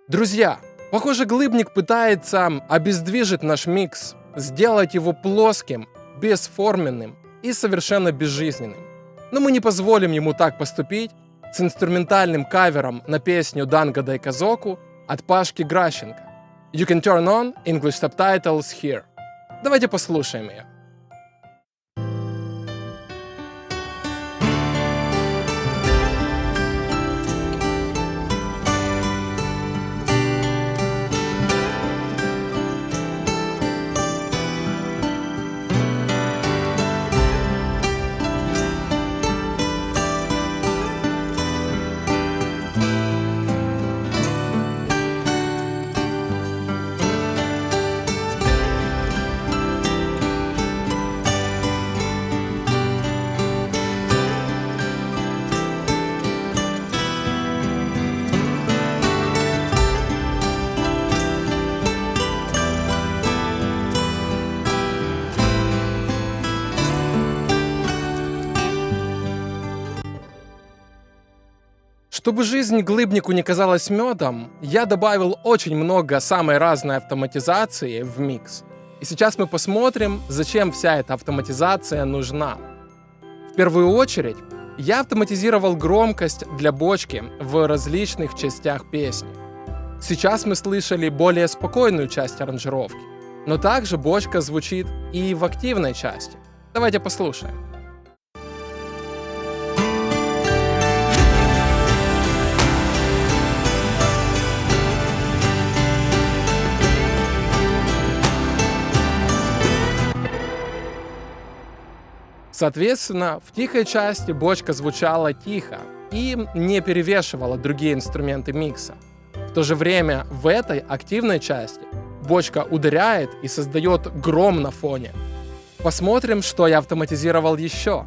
Друзья, похоже, Глыбник пытается обездвижить наш микс, сделать его плоским, бесформенным и совершенно безжизненным. Но мы не позволим ему так поступить с инструментальным кавером на песню Данго Дайказоку от Пашки Гращенко. You can turn on English subtitles here. Давайте послушаем ее. Чтобы жизнь Глыбнику не казалась медом, я добавил очень много самой разной автоматизации в микс. И сейчас мы посмотрим, зачем вся эта автоматизация нужна. В первую очередь, я автоматизировал громкость для бочки в различных частях песни. Сейчас мы слышали более спокойную часть аранжировки, но также бочка звучит и в активной части. Давайте послушаем. Соответственно, в тихой части бочка звучала тихо и не перевешивала другие инструменты микса. В то же время в этой активной части бочка ударяет и создает гром на фоне. Посмотрим, что я автоматизировал еще.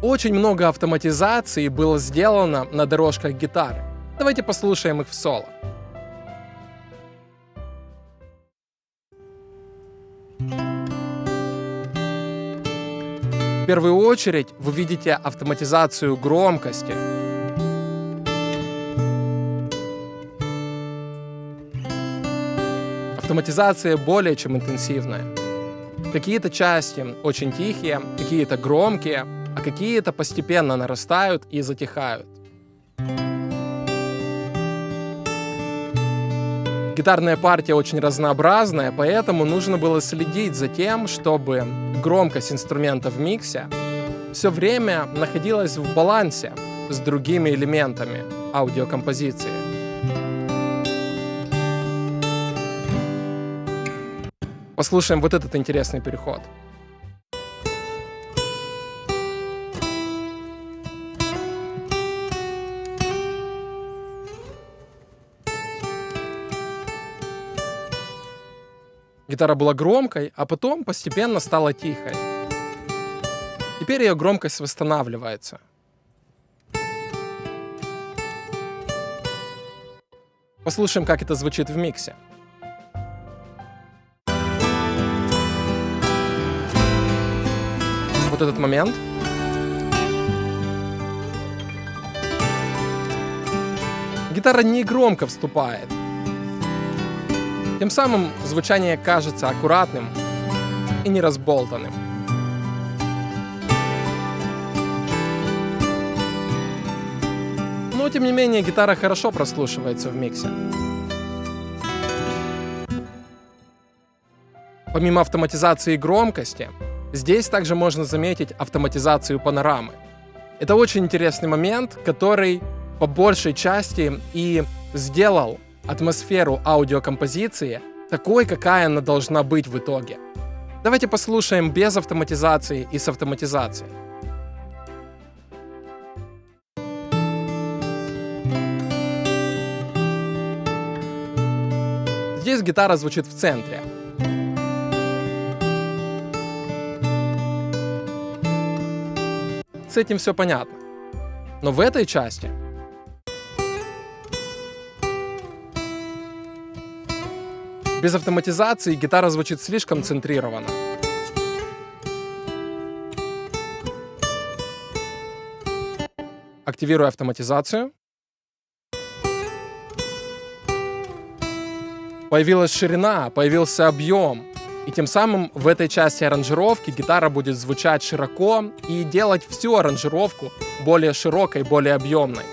Очень много автоматизации было сделано на дорожках гитары. Давайте послушаем их в соло. В первую очередь вы видите автоматизацию громкости. Автоматизация более чем интенсивная. Какие-то части очень тихие, какие-то громкие, а какие-то постепенно нарастают и затихают. Гитарная партия очень разнообразная, поэтому нужно было следить за тем, чтобы громкость инструмента в миксе все время находилась в балансе с другими элементами аудиокомпозиции. Послушаем вот этот интересный переход. Гитара была громкой, а потом постепенно стала тихой. Теперь ее громкость восстанавливается. Послушаем, как это звучит в миксе. Вот этот момент. Гитара не громко вступает. Тем самым звучание кажется аккуратным и не разболтанным. Но, тем не менее, гитара хорошо прослушивается в миксе. Помимо автоматизации громкости, здесь также можно заметить автоматизацию панорамы. Это очень интересный момент, который по большей части и сделал атмосферу аудиокомпозиции такой, какая она должна быть в итоге. Давайте послушаем без автоматизации и с автоматизацией. Здесь гитара звучит в центре. С этим все понятно. Но в этой части без автоматизации гитара звучит слишком центрированно. Активирую автоматизацию. Появилась ширина, появился объем. И тем самым в этой части аранжировки гитара будет звучать широко и делать всю аранжировку более широкой, более объемной.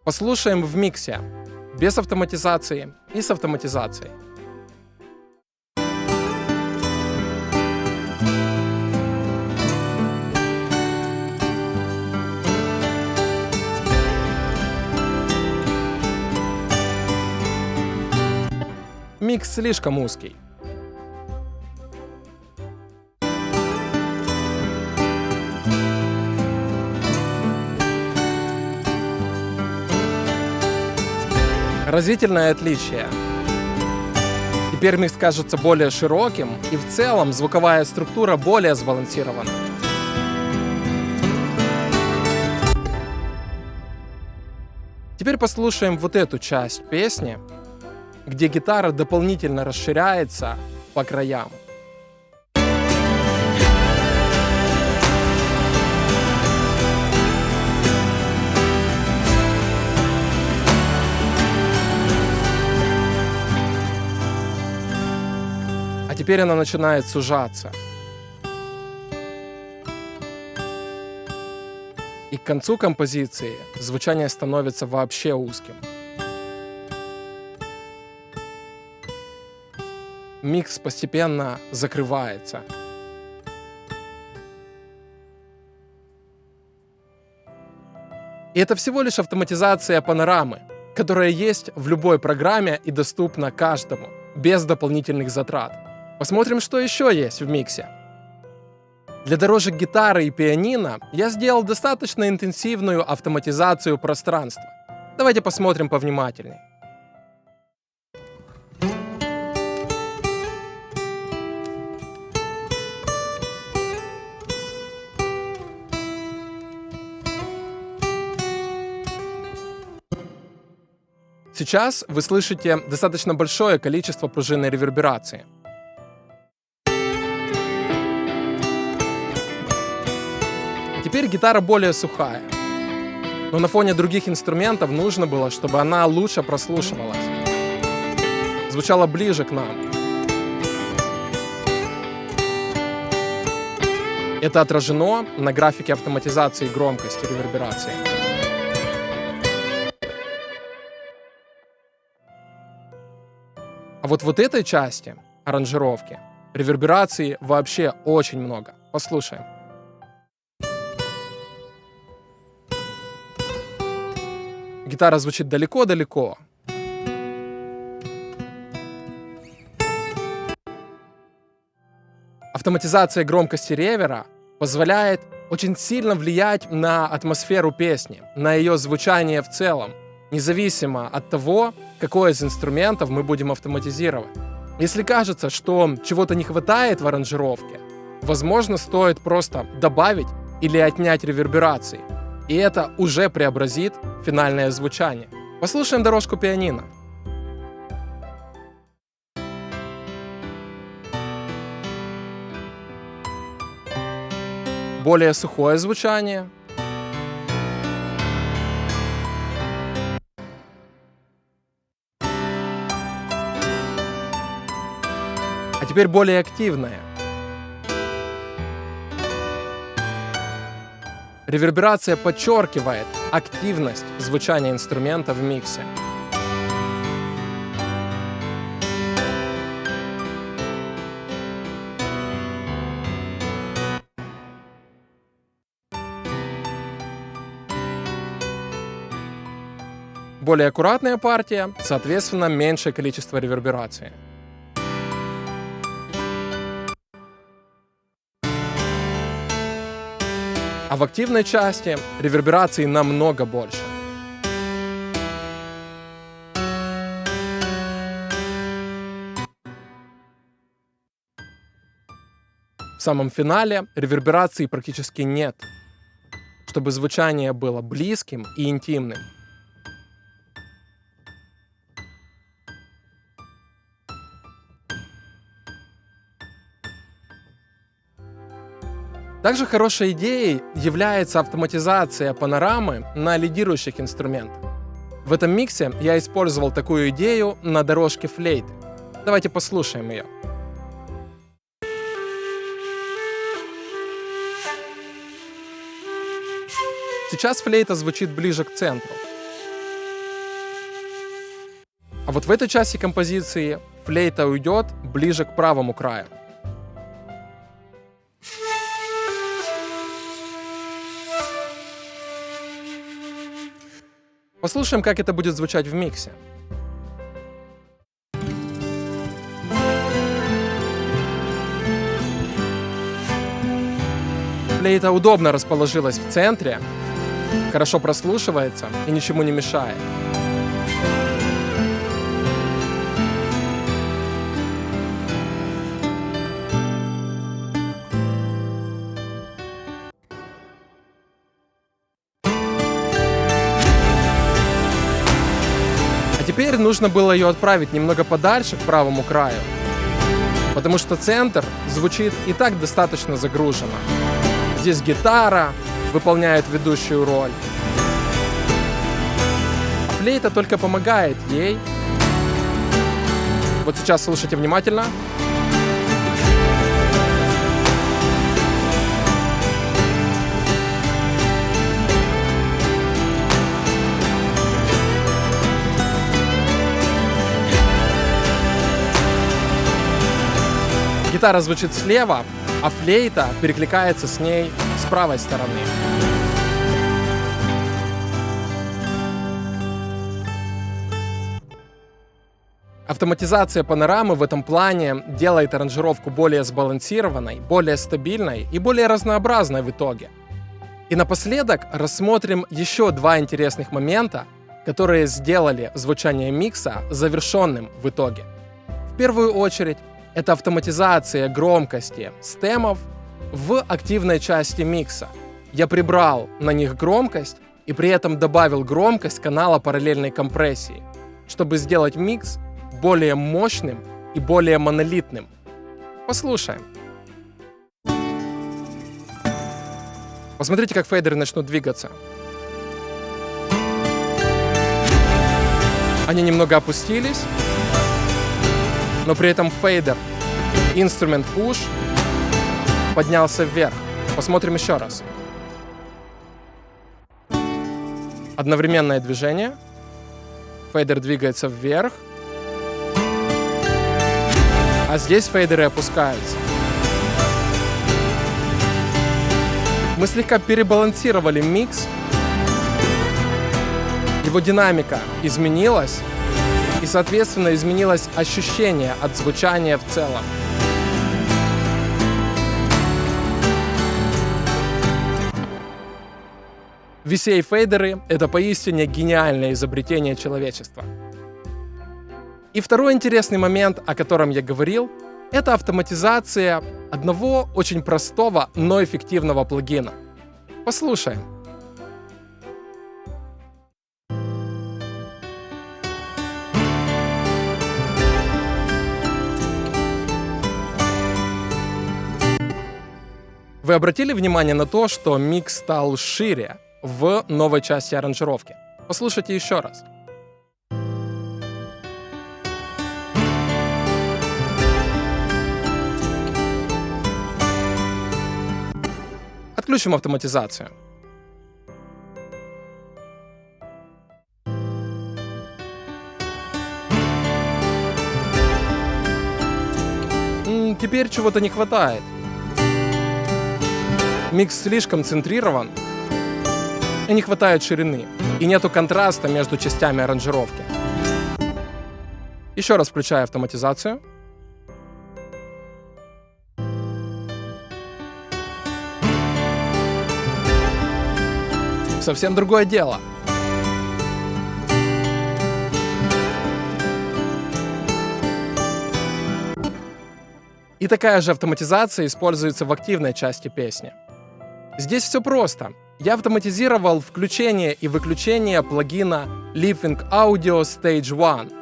Послушаем в миксе, без автоматизации и с автоматизацией. Микс слишком узкий. Разительное отличие. Теперь микс кажется более широким, и в целом звуковая структура более сбалансирована. Теперь послушаем вот эту часть песни, где гитара дополнительно расширяется по краям. А теперь она начинает сужаться. И к концу композиции звучание становится вообще узким. Микс постепенно закрывается. И это всего лишь автоматизация панорамы, которая есть в любой программе и доступна каждому, без дополнительных затрат. Посмотрим, что еще есть в миксе. Для дорожек гитары и пианино я сделал достаточно интенсивную автоматизацию пространства. Давайте посмотрим повнимательнее. Сейчас вы слышите достаточно большое количество пружинной реверберации. Теперь гитара более сухая, но на фоне других инструментов нужно было, чтобы она лучше прослушивалась, звучала ближе к нам. Это отражено на графике автоматизации громкости реверберации. А вот этой части аранжировки реверберации вообще очень много. Послушаем. Гитара звучит далеко-далеко. Автоматизация громкости ревера позволяет очень сильно влиять на атмосферу песни, на ее звучание в целом, независимо от того, какой из инструментов мы будем автоматизировать. Если кажется, что чего-то не хватает в аранжировке, возможно, стоит просто добавить или отнять реверберации, и это уже преобразит финальное звучание. Послушаем дорожку пианино. Более сухое звучание. А теперь более активное. Реверберация подчеркивает активность звучания инструмента в миксе. Более аккуратная партия, соответственно, меньшее количество реверберации. А в активной части реверберации намного больше. В самом финале реверберации практически нет, чтобы звучание было близким и интимным. Также хорошей идеей является автоматизация панорамы на лидирующих инструментах. В этом миксе я использовал такую идею на дорожке флейты. Давайте послушаем ее. Сейчас флейта звучит ближе к центру. А вот в этой части композиции флейта уйдет ближе к правому краю. Послушаем, как это будет звучать в миксе. Флейта удобно расположилась в центре, хорошо прослушивается и ничему не мешает. А теперь нужно было ее отправить немного подальше, к правому краю, потому что центр звучит и так достаточно загруженно. Здесь гитара выполняет ведущую роль. А флейта только помогает ей. Вот сейчас слушайте внимательно. Гитара звучит слева, а флейта перекликается с ней с правой стороны. Автоматизация панорамы в этом плане делает аранжировку более сбалансированной, более стабильной и более разнообразной в итоге. И напоследок рассмотрим еще два интересных момента, которые сделали звучание микса завершенным в итоге. В первую очередь, это автоматизация громкости стемов в активной части микса. Я прибрал на них громкость и при этом добавил громкость канала параллельной компрессии, чтобы сделать микс более мощным и более монолитным. Послушаем. Посмотрите, как фейдеры начнут двигаться. Они немного опустились, но при этом фейдер инструмент push поднялся вверх. Посмотрим еще раз. Одновременное движение. Фейдер двигается вверх. А здесь фейдеры опускаются. Мы слегка перебалансировали микс. Его динамика изменилась. И, соответственно, изменилось ощущение от звучания в целом. VCA-фейдеры — это поистине гениальное изобретение человечества. И второй интересный момент, о котором я говорил, это автоматизация одного очень простого, но эффективного плагина. Послушаем. Вы обратили внимание на то, что микс стал шире в новой части аранжировки? Послушайте еще раз. Отключим автоматизацию. Теперь чего-то не хватает. Микс слишком центрирован, и не хватает ширины, и нету контраста между частями аранжировки. Еще раз включаю автоматизацию. Совсем другое дело. И такая же автоматизация используется в активной части песни. Здесь все просто. Я автоматизировал включение и выключение плагина Living Audio Stage 1.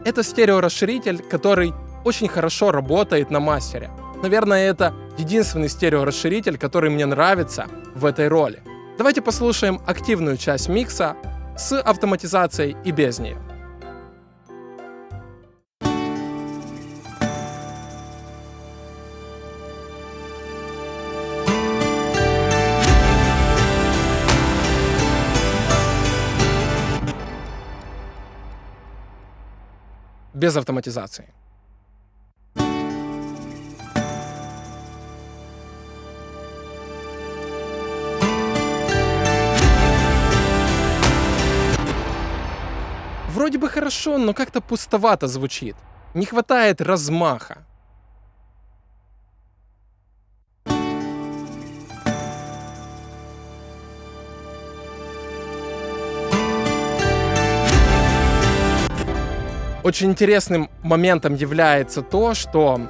Это стереорасширитель, который очень хорошо работает на мастере. Наверное, это единственный стереорасширитель, который мне нравится в этой роли. Давайте послушаем активную часть микса с автоматизацией и без нее. Без автоматизации. Вроде бы хорошо, но как-то пустовато звучит. Не хватает размаха. Очень интересным моментом является то, что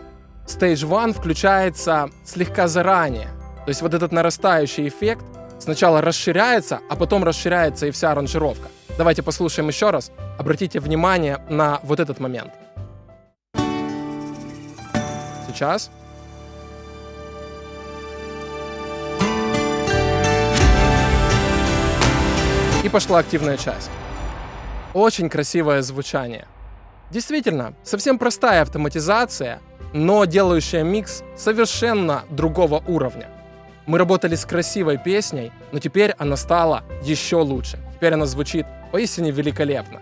Stage 1 включается слегка заранее. То есть вот этот нарастающий эффект сначала расширяется, а потом расширяется и вся аранжировка. Давайте послушаем еще раз. Обратите внимание на вот этот момент. Сейчас. И пошла активная часть. Очень красивое звучание. Действительно, совсем простая автоматизация, но делающая микс совершенно другого уровня. Мы работали с красивой песней, но теперь она стала еще лучше. Теперь она звучит поистине великолепно.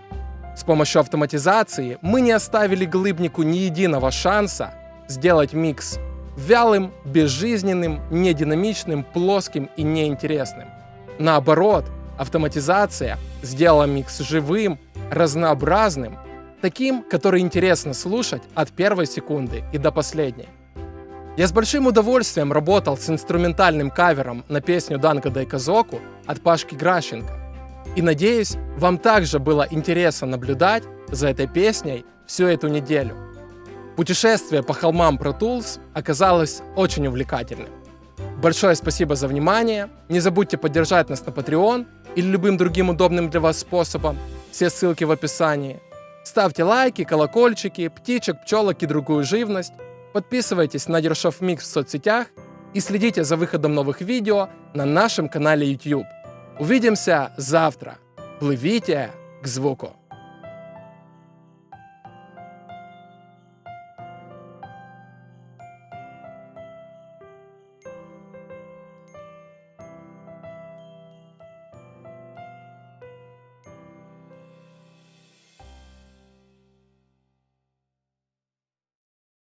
С помощью автоматизации мы не оставили Глыбнику ни единого шанса сделать микс вялым, безжизненным, нединамичным, плоским и неинтересным. Наоборот, автоматизация сделала микс живым, разнообразным, таким, который интересно слушать от первой секунды и до последней. Я с большим удовольствием работал с инструментальным кавером на песню Данка Дайказоку от Пашки Гращенко. И надеюсь, вам также было интересно наблюдать за этой песней всю эту неделю. Путешествие по холмам Pro Tools оказалось очень увлекательным. Большое спасибо за внимание. Не забудьте поддержать нас на Patreon или любым другим удобным для вас способом. Все ссылки в описании. Ставьте лайки, колокольчики, птичек, пчелок и другую живность. Подписывайтесь на Дершов Микс в соцсетях и следите за выходом новых видео на нашем канале YouTube. Увидимся завтра. Пливите к звуку.